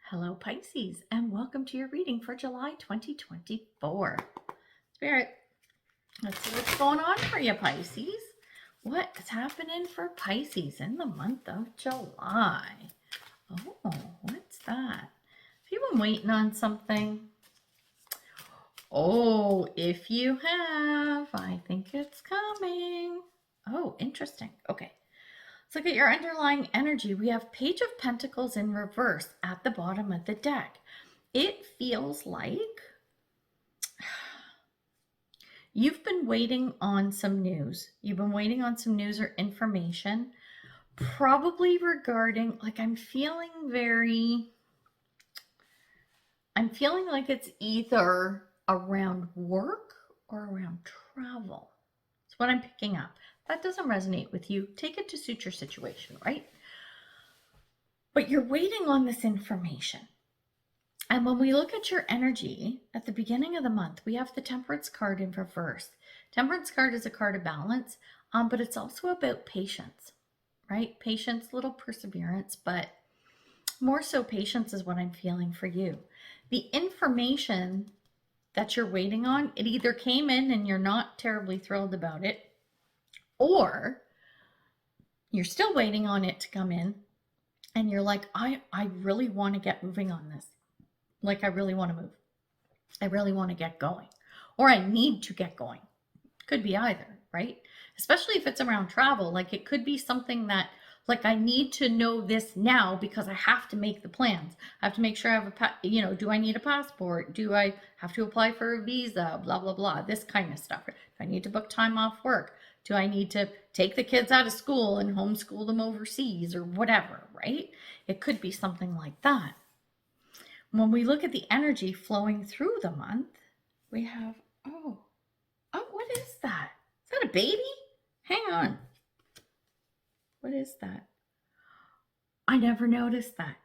Hello, Pisces, and welcome to your reading for July 2024. Spirit, let's see what's going on for you, Pisces. What is happening for Pisces in the month of July? Oh, what's that? Have you been waiting on something? Oh, if you have, I think it's coming. Oh, interesting. Okay. Let's look at your underlying energy. We have Page of Pentacles in reverse at the bottom of the deck. It feels like you've been waiting on some news. You've been waiting on some news or information, probably regarding, I'm feeling like it's either around work or around travel. That's what I'm picking up. That doesn't resonate with you, take it to suit your situation, right? But you're waiting on this information. And when we look at your energy at the beginning of the month, we have the Temperance card in reverse. Temperance card is a card of balance, but it's also about patience, right? Patience, little perseverance, but more so patience is what I'm feeling for you. The information that you're waiting on, it either came in and you're not terribly thrilled about it, or you're still waiting on it to come in and you're like, I really want to get moving on this. Like, I really want to move. I really want to get going. Or I need to get going. Could be either, right? Especially if it's around travel. Like, it could be something that, I need to know this now because I have to make the plans. I have to make sure I have do I need a passport? Do I have to apply for a visa? Blah, blah, blah. This kind of stuff. Do I need to book time off work? Do I need to take the kids out of school and homeschool them overseas or whatever, right? It could be something like that. When we look at the energy flowing through the month, we have, oh, what is that? Is that a baby? Hang on. What is that? I never noticed that.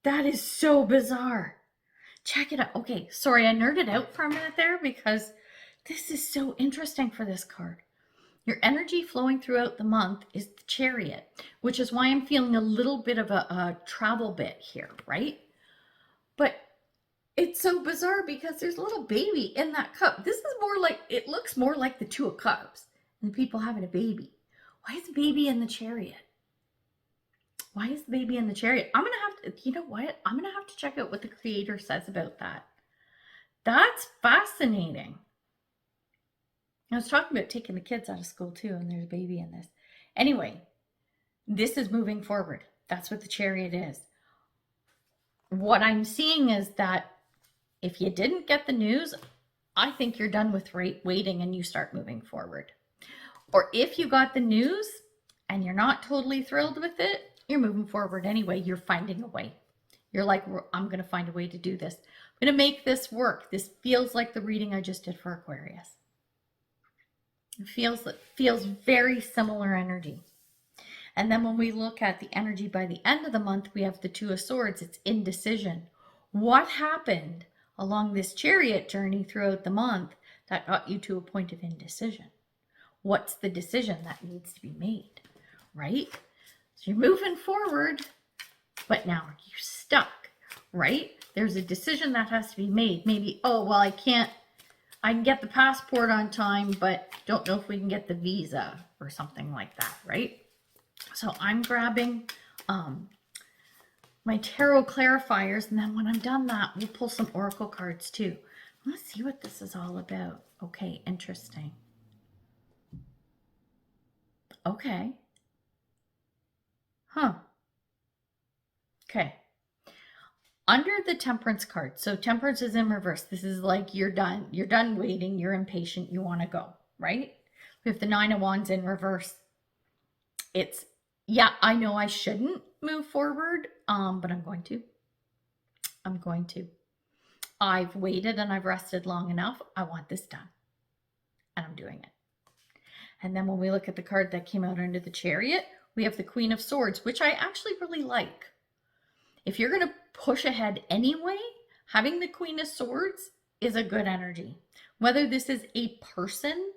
That is so bizarre. Check it out. Okay, sorry, I nerded out for a minute there because this is so interesting for this card. Your energy flowing throughout the month is the Chariot, which is why I'm feeling a little bit of a travel bit here, right? But it's so bizarre because there's a little baby in that cup. This is more like, it looks more like the Two of Cups and people having a baby. Why is the baby in the Chariot? Why is the baby in the Chariot? I'm going to have to, you know what? I'm going to have to check out what the creator says about that. That's fascinating. I was talking about taking the kids out of school too, and there's a baby in this. Anyway, this is moving forward. That's what the Chariot is. What I'm seeing is that if you didn't get the news, I think you're done with waiting and you start moving forward. Or if you got the news and you're not totally thrilled with it, you're moving forward anyway. You're finding a way. You're like, I'm going to find a way to do this. I'm going to make this work. This feels like the reading I just did for Aquarius. It feels very similar energy. And then when we look at the energy by the end of the month, we have the Two of Swords. It's indecision. What happened along this Chariot journey throughout the month that got you to a point of indecision? What's the decision that needs to be made, right? So you're moving forward, but now you're stuck, right? There's a decision that has to be made. Maybe, I can get the passport on time, but don't know if we can get the visa or something like that, right? So I'm grabbing my tarot clarifiers, and then when I'm done that, we'll pull some oracle cards too. Let's see what this is all about. Okay, interesting. Okay. Huh. Okay. Under the Temperance card, so Temperance is in reverse. This is like you're done waiting, you're impatient, you want to go, right? We have the Nine of Wands in reverse. It's, yeah, I know I shouldn't move forward, but I'm going to. I've waited and I've rested long enough. I want this done. And I'm doing it. And then when we look at the card that came out under the Chariot, we have the Queen of Swords, which I actually really like. If you're going to push ahead anyway, having the Queen of Swords is a good energy. Whether this is a person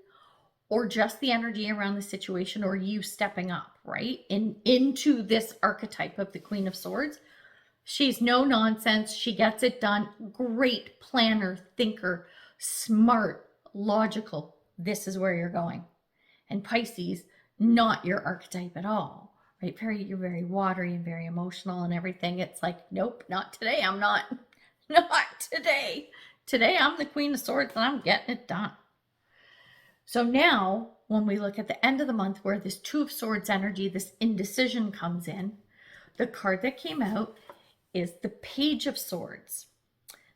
or just the energy around the situation or you stepping up, right? Into this archetype of the Queen of Swords, She's no nonsense. She gets it done. Great planner, thinker, smart, logical. This is where you're going. And Pisces, not your archetype at all, right? You're very watery and very emotional and everything. It's like, nope, not today. I'm not. Not today. Today I'm the Queen of Swords and I'm getting it done. So now when we look at the end of the month where this Two of Swords energy, this indecision comes in, the card that came out is the Page of Swords.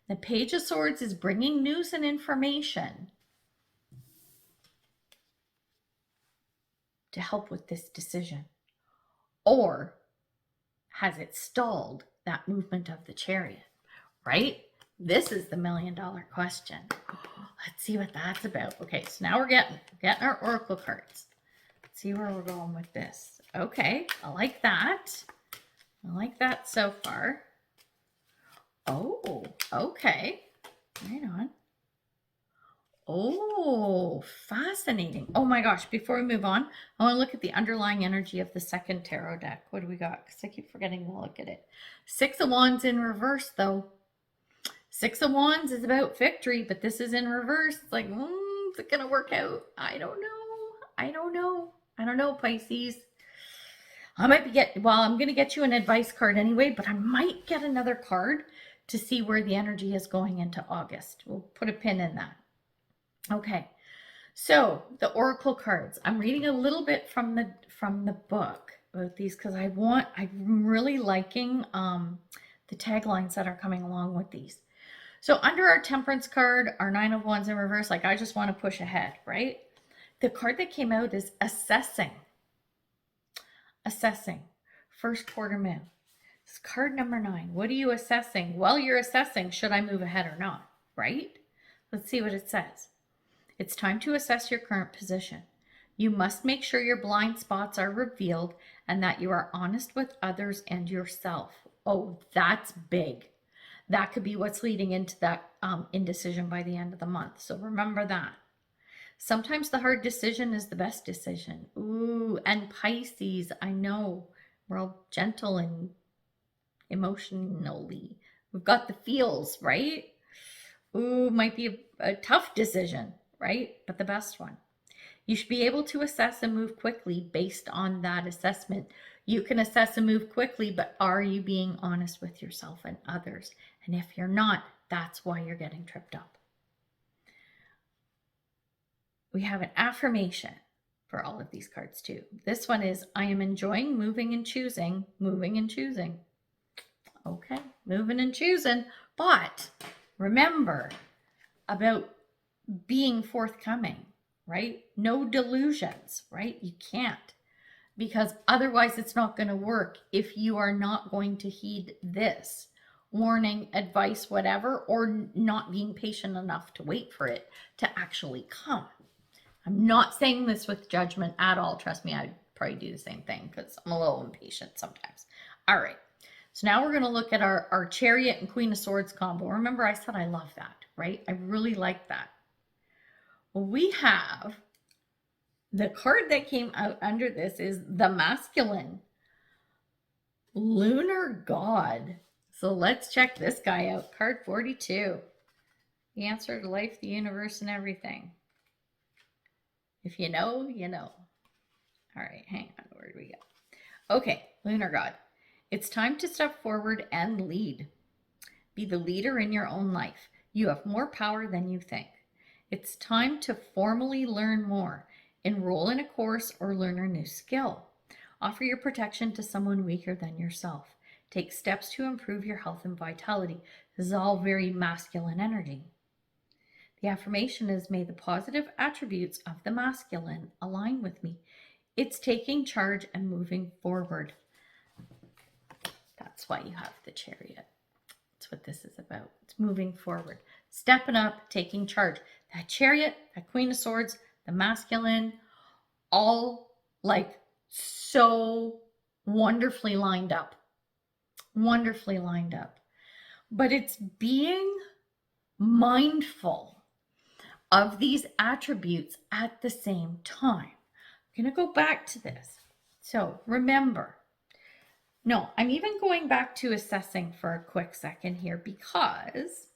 The Page of Swords is bringing news and information to help with this decision. Or has it stalled that movement of the Chariot, right? This is the million-dollar question. Let's see what that's about. Okay, so now we're getting our oracle cards. Let's see where we're going with this. Okay, I like that. I like that so far. Oh, okay. Right on. Oh, fascinating. Oh my gosh, before we move on, I want to look at the underlying energy of the second tarot deck. What do we got? Because I keep forgetting to look at it. Six of Wands in reverse, though. Six of Wands is about victory, but this is in reverse. It's like, is it going to work out? I don't know, Pisces. I'm going to get you an advice card anyway, but I might get another card to see where the energy is going into August. We'll put a pin in that. Okay, so the oracle cards. I'm reading a little bit from the book about these because I'm really liking the taglines that are coming along with these. So under our Temperance card, our Nine of Wands in reverse, like I just want to push ahead, right? The card that came out is assessing. Assessing. First quarter moon. It's card number 9. What are you assessing? Well, you're assessing, should I move ahead or not, right? Let's see what it says. It's time to assess your current position. You must make sure your blind spots are revealed and that you are honest with others and yourself. Oh, that's big. That could be what's leading into that indecision by the end of the month. So remember that. Sometimes the hard decision is the best decision. Ooh, and Pisces, I know we're all gentle and emotionally. We've got the feels, right? Ooh, might be a tough decision, right? But the best one. You should be able to assess and move quickly based on that assessment. You can assess and move quickly, but are you being honest with yourself and others? And if you're not, that's why you're getting tripped up. We have an affirmation for all of these cards too. This one is, I am enjoying moving and choosing, moving and choosing. Okay, moving and choosing, but remember about being forthcoming, right? No delusions, right? You can't, because otherwise it's not going to work if you are not going to heed this warning, advice, whatever, or not being patient enough to wait for it to actually come. I'm not saying this with judgment at all. Trust me, I'd probably do the same thing because I'm a little impatient sometimes. All right. So now we're going to look at our Chariot and Queen of Swords combo. Remember, I said I love that, right? I really like that. Well, we have the card that came out under this is the masculine lunar god. So let's check this guy out. Card 42. The answer to life, the universe, and everything. If you know, you know. All right, hang on. Where do we go? Okay, lunar god. It's time to step forward and lead. Be the leader in your own life. You have more power than you think. It's time to formally learn more. Enroll in a course or learn a new skill. Offer your protection to someone weaker than yourself. Take steps to improve your health and vitality. This is all very masculine energy. The affirmation is, may the positive attributes of the masculine align with me. It's taking charge and moving forward. That's why you have the Chariot. That's what this is about. It's moving forward, stepping up, taking charge. That Chariot, that Queen of Swords, the masculine, all like so wonderfully lined up. Wonderfully lined up. But it's being mindful of these attributes at the same time. I'm going to go back to this. So remember, No, I'm even going back to assessing for a quick second here because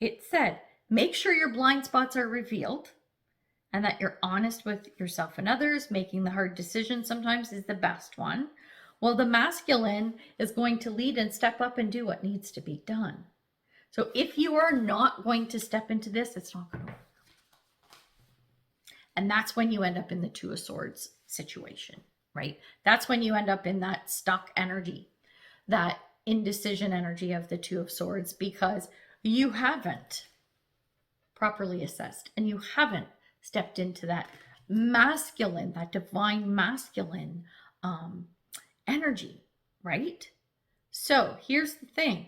it said, make sure your blind spots are revealed and that you're honest with yourself and others. Making the hard decision sometimes is the best one. Well, the masculine is going to lead and step up and do what needs to be done. So if you are not going to step into this, it's not going to work. And that's when you end up in the Two of Swords situation, right? That's when you end up in that stuck energy, that indecision energy of the Two of Swords, because you haven't properly assessed and you haven't stepped into that masculine, that divine masculine energy, right? So here's the thing.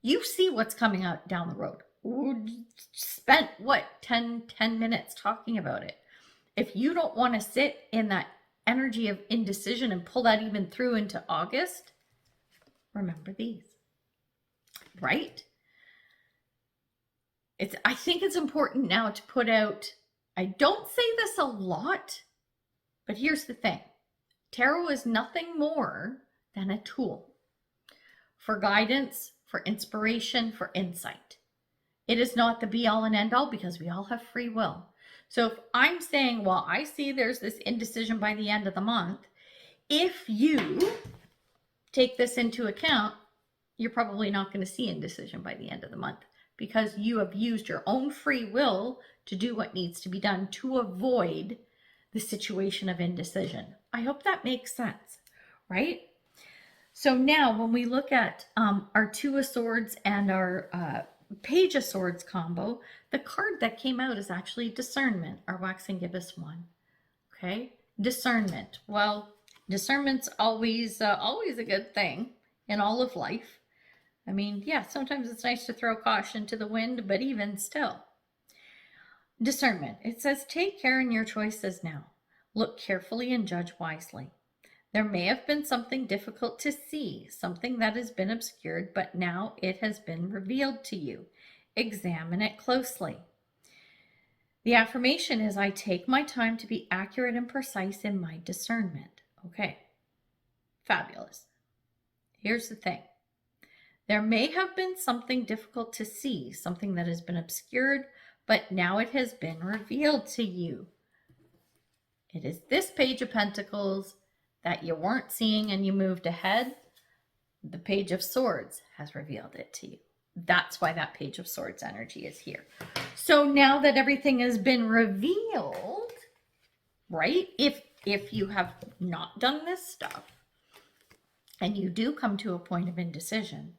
You see what's coming out down the road. We spent what, 10 minutes talking about it. If you don't want to sit in that energy of indecision and pull that even through into August, remember these, right? I think it's important now to put out, I don't say this a lot, but here's the thing. Tarot is nothing more than a tool for guidance, for inspiration, for insight. It is not the be all and end all because we all have free will. So if I'm saying, well, I see there's this indecision by the end of the month, if you take this into account, you're probably not going to see indecision by the end of the month because you have used your own free will to do what needs to be done to avoid the situation of indecision. I hope that makes sense, right? So now when we look at our Two of Swords and our Page of Swords combo, the card that came out is actually discernment, our wax and gibbous one. Okay, discernment. Well, discernment's always a good thing in all of life. I mean, yeah, sometimes it's nice to throw caution to the wind, but even still. Discernment. It says, take care in your choices now. Look carefully and judge wisely. There may have been something difficult to see, something that has been obscured, but now it has been revealed to you. Examine it closely. The affirmation is, I take my time to be accurate and precise in my discernment. Okay, fabulous. Here's the thing. There may have been something difficult to see, something that has been obscured, but now it has been revealed to you. It is this Page of Pentacles that you weren't seeing and you moved ahead. The Page of Swords has revealed it to you. That's why that Page of Swords energy is here. So now that everything has been revealed, right? If you have not done this stuff and you do come to a point of indecision,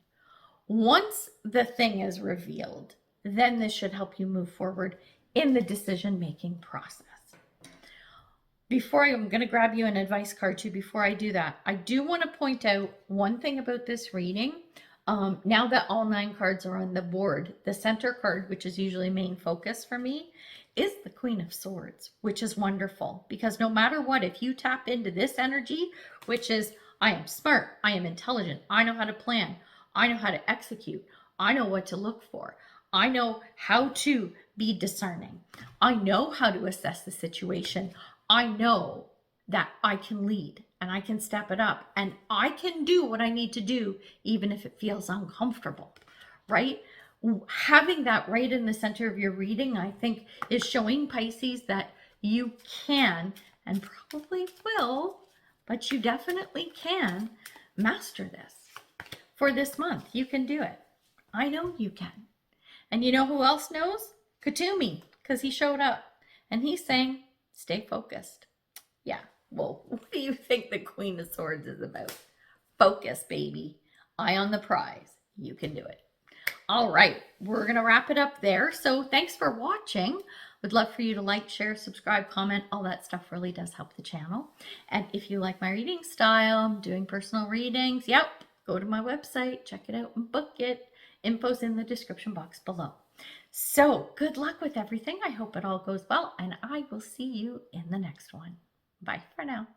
once the thing is revealed, then this should help you move forward in the decision-making process. Before I'm going to grab you an advice card too, before I do that, I do want to point out one thing about this reading. Now that all 9 cards are on the board, the center card, which is usually main focus for me, is the Queen of Swords, which is wonderful because no matter what, if you tap into this energy, which is, I am smart, I am intelligent, I know how to plan, I know how to execute, I know what to look for, I know how to be discerning, I know how to assess the situation, I know that I can lead and I can step it up and I can do what I need to do even if it feels uncomfortable, right? Having that right in the center of your reading, I think, is showing Pisces that you can and probably will, but you definitely can master this for this month. You can do it. I know you can. And you know who else knows? Katumi, because he showed up and he's saying, stay focused. Yeah, well, what do you think the Queen of Swords is about? Focus, baby. Eye on the prize. You can do it. All right, we're going to wrap it up there. So thanks for watching. Would love for you to like, share, subscribe, comment. All that stuff really does help the channel. And if you like my reading style, I'm doing personal readings. Yep, go to my website, check it out and book it. Info's in the description box below. So good luck with everything. I hope it all goes well, and I will see you in the next one. Bye for now.